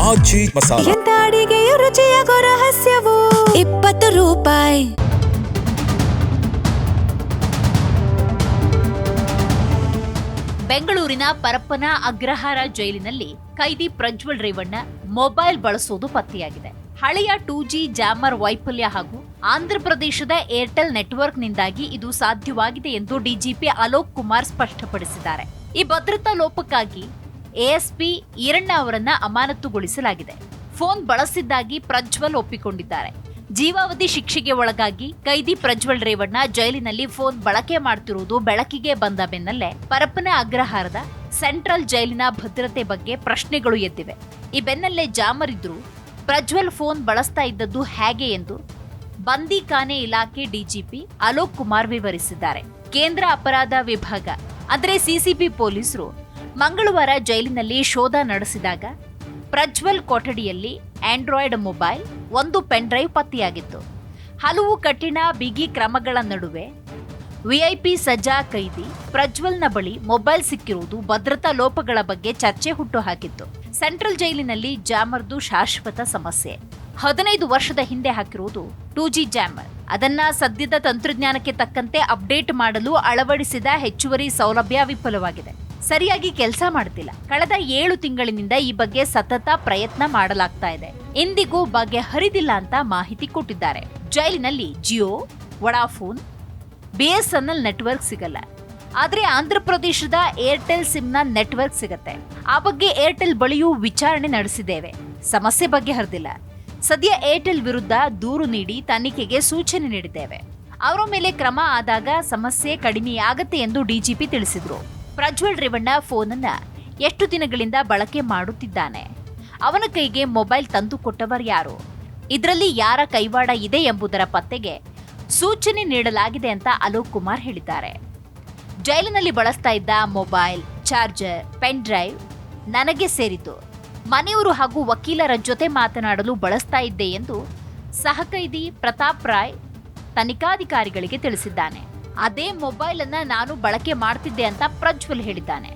ಆಜಿ ಮಸಾಲ. ಎಂತ ಅಡಿಗೆಯ ರುಚಿಯಾಗೋ ರಹಸ್ಯವು 20 ರೂಪಾಯಿ. ಬೆಂಗಳೂರಿನ ಪರಪ್ಪನ ಅಗ್ರಹಾರ ಜೈಲಿನಲ್ಲಿ ಕೈದಿ ಪ್ರಜ್ವಲ್ ರೇವಣ್ಣ ಮೊಬೈಲ್ ಬಳಸೋದು ಪತ್ತೆಯಾಗಿದೆ. ಹಳೆಯ 2G ಜಾಮರ್ ವೈಫಲ್ಯ ಹಾಗೂ ಆಂಧ್ರಪ್ರದೇಶದ ಏರ್ಟೆಲ್ ನೆಟ್ವರ್ಕ್ನಿಂದಾಗಿ ಇದು ಸಾಧ್ಯವಾಗಿದೆ ಎಂದು ಡಿಜಿಪಿ ಅಲೋಕ್ ಕುಮಾರ್ ಸ್ಪಷ್ಟಪಡಿಸಿದ್ದಾರೆ. ಈ ಭದ್ರತಾ ಲೋಪಕ್ಕಾಗಿ ಎಎಸ್ಪಿ ಈರಣ್ಣ ಅವರನ್ನ ಅಮಾನತುಗೊಳಿಸಲಾಗಿದೆ. ಫೋನ್ ಬಳಸಿದ್ದಾಗಿ ಪ್ರಜ್ವಲ್ ಒಪ್ಪಿಕೊಂಡಿದ್ದಾರೆ. ಜೀವಾವಧಿ ಶಿಕ್ಷೆಗೆ ಒಳಗಾಗಿ ಕೈದಿ ಪ್ರಜ್ವಲ್ ರೇವಣ್ಣ ಜೈಲಿನಲ್ಲಿ ಫೋನ್ ಬಳಕೆ ಮಾಡುತ್ತಿರುವುದು ಬೆಳಕಿಗೆ ಬಂದ ಬೆನ್ನಲ್ಲೇ ಪರಪ್ಪನ ಅಗ್ರಹಾರದ ಸೆಂಟ್ರಲ್ ಜೈಲಿನ ಭದ್ರತೆ ಬಗ್ಗೆ ಪ್ರಶ್ನೆಗಳು ಎದ್ದಿವೆ. ಈ ಬೆನ್ನಲ್ಲೇ ಜಾಮರ್ ಇದ್ರು ಪ್ರಜ್ವಲ್ ಫೋನ್ ಬಳಸ್ತಾ ಇದ್ದದ್ದು ಹೇಗೆ ಎಂದು ಬಂದಿಖಾನೆ ಇಲಾಖೆ ಡಿಜಿಪಿ ಅಲೋಕ್ ಕುಮಾರ್ ವಿವರಿಸಿದ್ದಾರೆ. ಕೇಂದ್ರ ಅಪರಾಧ ವಿಭಾಗ ಅಂದರೆ ಸಿಸಿಬಿ ಪೊಲೀಸರು ಮಂಗಳವಾರ ಜೈಲಿನಲ್ಲಿ ಶೋಧ ನಡೆಸಿದಾಗ ಪ್ರಜ್ವಲ್ ಕೊಠಡಿಯಲ್ಲಿ ಆಂಡ್ರಾಯ್ಡ್ ಮೊಬೈಲ್, ಒಂದು ಪೆನ್ ಡ್ರೈವ್ ಪತ್ತೆಯಾಗಿತ್ತು. ಹಲವು ಕಠಿಣ ಬಿಗಿ ಕ್ರಮಗಳ ನಡುವೆ ವಿಐಪಿ ಸಜಾ ಕೈದಿ ಪ್ರಜ್ವಲ್ನ ಬಳಿ ಮೊಬೈಲ್ ಸಿಕ್ಕಿರುವುದು ಭದ್ರತಾ ಲೋಪಗಳ ಬಗ್ಗೆ ಚರ್ಚೆ ಹುಟ್ಟುಹಾಕಿತ್ತು. ಸೆಂಟ್ರಲ್ ಜೈಲಿನಲ್ಲಿ ಜಾಮರ್ದು ಶಾಶ್ವತ ಸಮಸ್ಯೆ. 15 ವರ್ಷದ ಹಿಂದೆ ಹಾಕಿರುವುದು 2G ಜಾಮರ್. ಅದನ್ನ ಸದ್ಯದ ತಂತ್ರಜ್ಞಾನಕ್ಕೆ ತಕ್ಕಂತೆ ಅಪ್ಡೇಟ್ ಮಾಡಲು ಅಳವಡಿಸಿದ ಹೆಚ್ಚುವರಿ ಸೌಲಭ್ಯ ವಿಫಲವಾಗಿದೆ. ಸರಿಯಾಗಿ ಕೆಲಸ ಮಾಡುತ್ತಿಲ್ಲ. ಕಳೆದ 7 ತಿಂಗಳಿನಿಂದ ಈ ಬಗ್ಗೆ ಸತತ ಪ್ರಯತ್ನ ಮಾಡಲಾಗ್ತಾ ಇದೆ. ಇಂದಿಗೂ ಬಗೆಹರಿದಿಲ್ಲ ಅಂತ ಮಾಹಿತಿ ಕೊಟ್ಟಿದ್ದಾರೆ. ಜೈಲಿನಲ್ಲಿ ಜಿಯೋ, ವಡಾಫೋನ್, BSNL ನೆಟ್ವರ್ಕ್ ಸಿಗಲ್ಲ. ಆದ್ರೆ ಆಂಧ್ರಪ್ರದೇಶದ ಏರ್ಟೆಲ್ ಸಿಮ್ನ ನೆಟ್ವರ್ಕ್ ಸಿಗತ್ತೆ. ಆ ಬಗ್ಗೆ ಏರ್ಟೆಲ್ ಬಳಿಯೂ ವಿಚಾರಣೆ ನಡೆಸಿದ್ದೇವೆ. ಸಮಸ್ಯೆ ಬಗೆಹರಿದಿಲ್ಲ. ಸದ್ಯ ಏರ್ಟೆಲ್ ವಿರುದ್ಧ ದೂರು ನೀಡಿ ತನಿಖೆಗೆ ಸೂಚನೆ ನೀಡಿದ್ದೇವೆ. ಅವರ ಮೇಲೆ ಕ್ರಮ ಆದಾಗ ಸಮಸ್ಯೆ ಕಡಿಮೆಯಾಗತ್ತೆ ಎಂದು ಡಿಜಿಪಿ ತಿಳಿಸಿದ್ರು. ಪ್ರಜ್ವಲ್ ರೇವಣ್ಣ ಫೋನನ್ನ ಎಷ್ಟು ದಿನಗಳಿಂದ ಬಳಕೆ ಮಾಡುತ್ತಿದ್ದಾನೆ? ಅವನ ಕೈಗೆ ಮೊಬೈಲ್ ತಂದು ಕೊಟ್ಟವರು ಯಾರು? ಇದರಲ್ಲಿ ಯಾರ ಕೈವಾಡ ಇದೆ ಎಂಬುದರ ಪತ್ತೆಗೆ ಸೂಚನೆ ನೀಡಲಾಗಿದೆ ಅಂತ ಅಲೋಕ್ ಕುಮಾರ್ ಹೇಳಿದ್ದಾರೆ. ಜೈಲಿನಲ್ಲಿ ಬಳಸ್ತಾ ಇದ್ದ ಮೊಬೈಲ್, ಚಾರ್ಜರ್, ಪೆನ್ ಡ್ರೈವ್ ನನಗೆ ಸೇರಿತು. ಮನೆಯವರು ಹಾಗೂ ವಕೀಲರ ಜೊತೆ ಮಾತನಾಡಲು ಬಳಸ್ತಾ ಇದ್ದೆ ಎಂದು ಸಹಕೈದಿ ಪ್ರತಾಪ್ ರಾಯ್ ತನಿಖಾಧಿಕಾರಿಗಳಿಗೆ ತಿಳಿಸಿದ್ದಾನೆ. ಅದೇ ಮೊಬೈಲ್ ಅನ್ನ ನಾನು ಬಳಕೆ ಮಾಡ್ತಿದ್ದೆ ಅಂತ ಪ್ರಜ್ವಲ್ ಹೇಳಿದ್ದಾನೆ.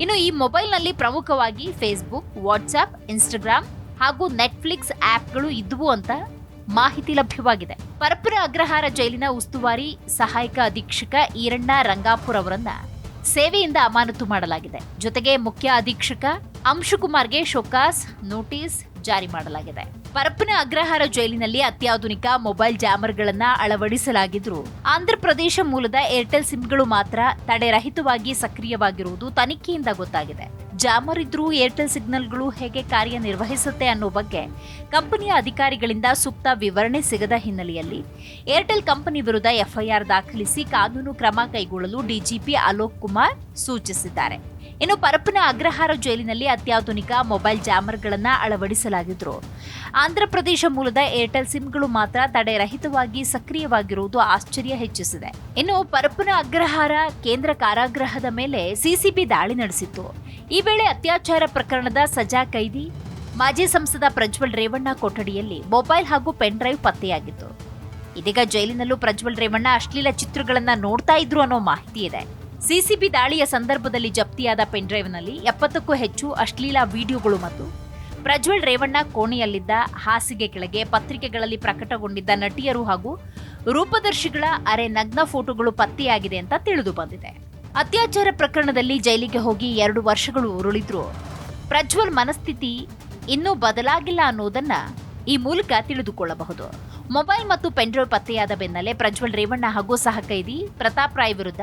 ಇನ್ನು ಈ ಮೊಬೈಲ್ನಲ್ಲಿ ಪ್ರಮುಖವಾಗಿ ಫೇಸ್ಬುಕ್, ವಾಟ್ಸ್ಆಪ್, ಇನ್ಸ್ಟಾಗ್ರಾಮ್ ಹಾಗೂ ನೆಟ್ಫ್ಲಿಕ್ಸ್ ಆಪ್ಗಳು ಇದ್ವು ಅಂತ ಮಾಹಿತಿ ಲಭ್ಯವಾಗಿದೆ. ಪರಪ್ಪನ ಅಗ್ರಹಾರ ಜೈಲಿನ ಉಸ್ತುವಾರಿ ಸಹಾಯಕ ಅಧೀಕ್ಷಕ ಈರಣ್ಣ ರಂಗಾಪುರ್ ಅವರನ್ನ ಸೇವೆಯಿಂದ ಅಮಾನತು ಮಾಡಲಾಗಿದೆ. ಜೊತೆಗೆ ಮುಖ್ಯ ಅಧೀಕ್ಷಕ ಅಂಶುಕುಮಾರ್ಗೆ ಶೋಕಾಸ್ ನೋಟಿಸ್ ಜಾರಿ ಮಾಡಲಾಗಿದೆ. ಪರಪ್ಪನ ಅಗ್ರಹಾರ ಜೈಲಿನಲ್ಲಿ ಅತ್ಯಾಧುನಿಕ ಮೊಬೈಲ್ ಜಾಮರ್ಗಳನ್ನ ಅಳವಡಿಸಲಾಗಿದ್ರು ಆಂಧ್ರಪ್ರದೇಶ ಮೂಲದ ಏರ್ಟೆಲ್ ಸಿಮ್ಗಳು ಮಾತ್ರ ತಡೆರಹಿತವಾಗಿ ಸಕ್ರಿಯವಾಗಿರುವುದು ತನಿಖೆಯಿಂದ ಗೊತ್ತಾಗಿದೆ. ಜಾಮರ್ ಇದ್ರೂ ಏರ್ಟೆಲ್ ಸಿಗ್ನಲ್ಗಳು ಹೇಗೆ ಕಾರ್ಯನಿರ್ವಹಿಸುತ್ತೆ ಅನ್ನೋ ಬಗ್ಗೆ ಕಂಪನಿಯ ಅಧಿಕಾರಿಗಳಿಂದ ಸೂಕ್ತ ವಿವರಣೆ ಸಿಗದ ಹಿನ್ನೆಲೆಯಲ್ಲಿ ಏರ್ಟೆಲ್ ಕಂಪನಿ ವಿರುದ್ಧ ಎಫ್ಐಆರ್ ದಾಖಲಿಸಿ ಕಾನೂನು ಕ್ರಮ ಕೈಗೊಳ್ಳಲು ಡಿಜಿಪಿ ಅಲೋಕ್ ಕುಮಾರ್ ಸೂಚಿಸಿದ್ದಾರೆ. ಇನ್ನು ಪರಪ್ಪನ ಅಗ್ರಹಾರ ಜೈಲಿನಲ್ಲಿ ಅತ್ಯಾಧುನಿಕ ಮೊಬೈಲ್ ಜಾಮರ್ಗಳನ್ನ ಅಳವಡಿಸಲಾಗಿದ್ರು ಆಂಧ್ರಪ್ರದೇಶ ಮೂಲದ ಏರ್ಟೆಲ್ ಸಿಮ್ಗಳು ಮಾತ್ರ ತಡೆರಹಿತವಾಗಿ ಸಕ್ರಿಯವಾಗಿರುವುದು ಆಶ್ಚರ್ಯ ಹೆಚ್ಚಿಸಿದೆ. ಇನ್ನು ಪರಪ್ಪನ ಅಗ್ರಹಾರ ಕೇಂದ್ರ ಕಾರಾಗೃಹದ ಮೇಲೆ ಸಿಸಿಬಿ ದಾಳಿ ನಡೆಸಿತ್ತು. ಈ ವೇಳೆ ಅತ್ಯಾಚಾರ ಪ್ರಕರಣದ ಸಜಾ ಕೈದಿ ಮಾಜಿ ಸಂಸದ ಪ್ರಜ್ವಲ್ ರೇವಣ್ಣ ಕೊಠಡಿಯಲ್ಲಿ ಮೊಬೈಲ್ ಹಾಗೂ ಪೆನ್ ಡ್ರೈವ್ ಪತ್ತೆಯಾಗಿತ್ತು. ಇದೀಗ ಜೈಲಿನಲ್ಲೂ ಪ್ರಜ್ವಲ್ ರೇವಣ್ಣ ಅಶ್ಲೀಲ ಚಿತ್ರಗಳನ್ನ ನೋಡ್ತಾ ಇದ್ರು ಅನ್ನೋ ಮಾಹಿತಿ ಇದೆ. ಸಿಸಿಬಿ ದಾಳಿಯ ಸಂದರ್ಭದಲ್ಲಿ ಜಪ್ತಿಯಾದ ಪೆನ್ ಡ್ರೈವ್ನಲ್ಲಿ 70ಕ್ಕೂ ಹೆಚ್ಚು ಅಶ್ಲೀಲ ವಿಡಿಯೋಗಳು ಮತ್ತು ಪ್ರಜ್ವಲ್ ರೇವಣ್ಣ ಕೋಣೆಯಲ್ಲಿದ್ದ ಹಾಸಿಗೆ ಕೆಳಗೆ ಪತ್ರಿಕೆಗಳಲ್ಲಿ ಪ್ರಕಟಗೊಂಡಿದ್ದ ನಟಿಯರು ಹಾಗೂ ರೂಪದರ್ಶಿಗಳ ಅರೆ ನಗ್ನ ಫೋಟೋಗಳು ಪತ್ತೆಯಾಗಿದೆ ಅಂತ ತಿಳಿದು ಬಂದಿದೆ. ಅತ್ಯಾಚಾರ ಪ್ರಕರಣದಲ್ಲಿ ಜೈಲಿಗೆ ಹೋಗಿ 2 ವರ್ಷಗಳು ಉರುಳಿದ್ರು ಪ್ರಜ್ವಲ್ ಮನಸ್ಥಿತಿ ಇನ್ನೂ ಬದಲಾಗಿಲ್ಲ ಅನ್ನೋದನ್ನ ಈ ಮೂಲಕ ತಿಳಿದುಕೊಳ್ಳಬಹುದು. ಮೊಬೈಲ್ ಮತ್ತು ಪೆನ್ ಡ್ರೈವ್ ಪತ್ತೆಯಾದ ಬೆನ್ನಲ್ಲೇ ಪ್ರಜ್ವಲ್ ರೇವಣ್ಣ ಹಾಗೂ ಸಹಕೈದಿ ಪ್ರತಾಪ್ ರಾಯ್ ವಿರುದ್ಧ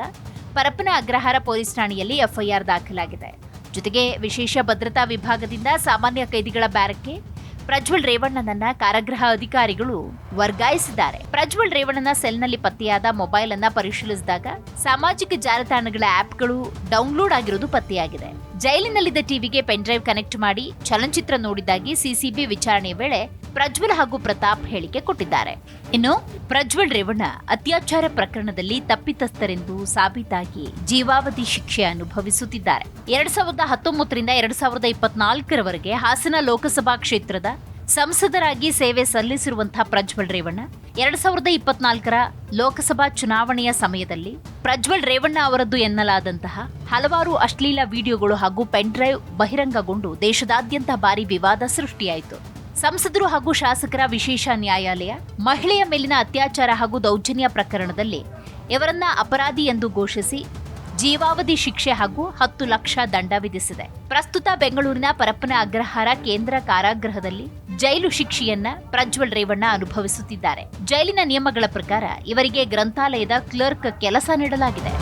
ಪರಪ್ಪನ ಅಗ್ರಹಾರ ಪೊಲೀಸ್ ಠಾಣೆಯಲ್ಲಿ ಎಫ್ಐಆರ್ ದಾಖಲಾಗಿದೆ. ಜೊತೆಗೆ ವಿಶೇಷ ಭದ್ರತಾ ವಿಭಾಗದಿಂದ ಸಾಮಾನ್ಯ ಕೈದಿಗಳ ಬ್ಯಾರಕ್ಗೆ ಪ್ರಜ್ವಲ್ ರೇವಣ್ಣನನ್ನ ಕಾರಾಗೃಹ ಅಧಿಕಾರಿಗಳು ವರ್ಗಾಯಿಸಿದ್ದಾರೆ. ಪ್ರಜ್ವಲ್ ರೇವಣ್ಣನ ಸೆಲ್ನಲ್ಲಿ ಪತ್ತೆಯಾದ ಮೊಬೈಲ್ ಅನ್ನ ಪರಿಶೀಲಿಸಿದಾಗ ಸಾಮಾಜಿಕ ಜಾಲತಾಣಗಳ ಆಪ್ಗಳು ಡೌನ್ಲೋಡ್ ಆಗಿರುವುದು ಪತ್ತೆಯಾಗಿದೆ. ಜೈಲಿನಲ್ಲಿದ್ದ ಟಿವಿಗೆ ಪೆನ್ ಡ್ರೈವ್ ಕನೆಕ್ಟ್ ಮಾಡಿ ಚಲನಚಿತ್ರ ನೋಡಿದ್ದಾಗಿ ಸಿಸಿಬಿ ವಿಚಾರಣೆಯ ವೇಳೆ ಪ್ರಜ್ವಲ್ ಹಾಗೂ ಪ್ರತಾಪ್ ಹೇಳಿಕೆ ಕೊಟ್ಟಿದ್ದಾರೆ. ಇನ್ನು ಪ್ರಜ್ವಲ್ ರೇವಣ್ಣ ಅತ್ಯಾಚಾರ ಪ್ರಕರಣದಲ್ಲಿ ತಪ್ಪಿತಸ್ಥರೆಂದು ಸಾಬೀತಾಗಿ ಜೀವಾವಧಿ ಶಿಕ್ಷೆ ಅನುಭವಿಸುತ್ತಿದ್ದಾರೆ. 2019ರಿಂದ 2024ರವರೆಗೆ ಹಾಸನ ಲೋಕಸಭಾ ಕ್ಷೇತ್ರದ ಸಂಸದರಾಗಿ ಸೇವೆ ಸಲ್ಲಿಸಿರುವಂತಹ ಪ್ರಜ್ವಲ್ ರೇವಣ್ಣ 2024ರ ಲೋಕಸಭಾ ಚುನಾವಣೆಯ ಸಮಯದಲ್ಲಿ ಪ್ರಜ್ವಲ್ ರೇವಣ್ಣ ಅವರದ್ದು ಎನ್ನಲಾದಂತಹ ಹಲವಾರು ಅಶ್ಲೀಲ ವಿಡಿಯೋಗಳು ಹಾಗೂ ಪೆನ್ ಡ್ರೈವ್ ಬಹಿರಂಗಗೊಂಡು ದೇಶದಾದ್ಯಂತ ಭಾರಿ ವಿವಾದ ಸೃಷ್ಟಿಯಾಯಿತು. ಸಂಸದರು ಹಾಗೂ ಶಾಸಕರ ವಿಶೇಷ ನ್ಯಾಯಾಲಯ ಮಹಿಳೆಯ ಮೇಲಿನ ಅತ್ಯಾಚಾರ ಹಾಗೂ ದೌರ್ಜನ್ಯ ಪ್ರಕರಣದಲ್ಲಿ ಇವರನ್ನ ಅಪರಾಧಿ ಎಂದು ಘೋಷಿಸಿ ಜೀವಾವಧಿ ಶಿಕ್ಷೆ ಹಾಗೂ 10 ಲಕ್ಷ ದಂಡ ವಿಧಿಸಿದೆ. ಪ್ರಸ್ತುತ ಬೆಂಗಳೂರಿನ ಪರಪ್ಪನ ಅಗ್ರಹಾರ ಕೇಂದ್ರ ಕಾರಾಗೃಹದಲ್ಲಿ ಜೈಲು ಶಿಕ್ಷೆಯನ್ನ ಪ್ರಜ್ವಲ್ ರೇವಣ್ಣ ಅನುಭವಿಸುತ್ತಿದ್ದಾರೆ. ಜೈಲಿನ ನಿಯಮಗಳ ಪ್ರಕಾರ ಇವರಿಗೆ ಗ್ರಂಥಾಲಯದ ಕ್ಲರ್ಕ್ ಕೆಲಸ ನೀಡಲಾಗಿದೆ.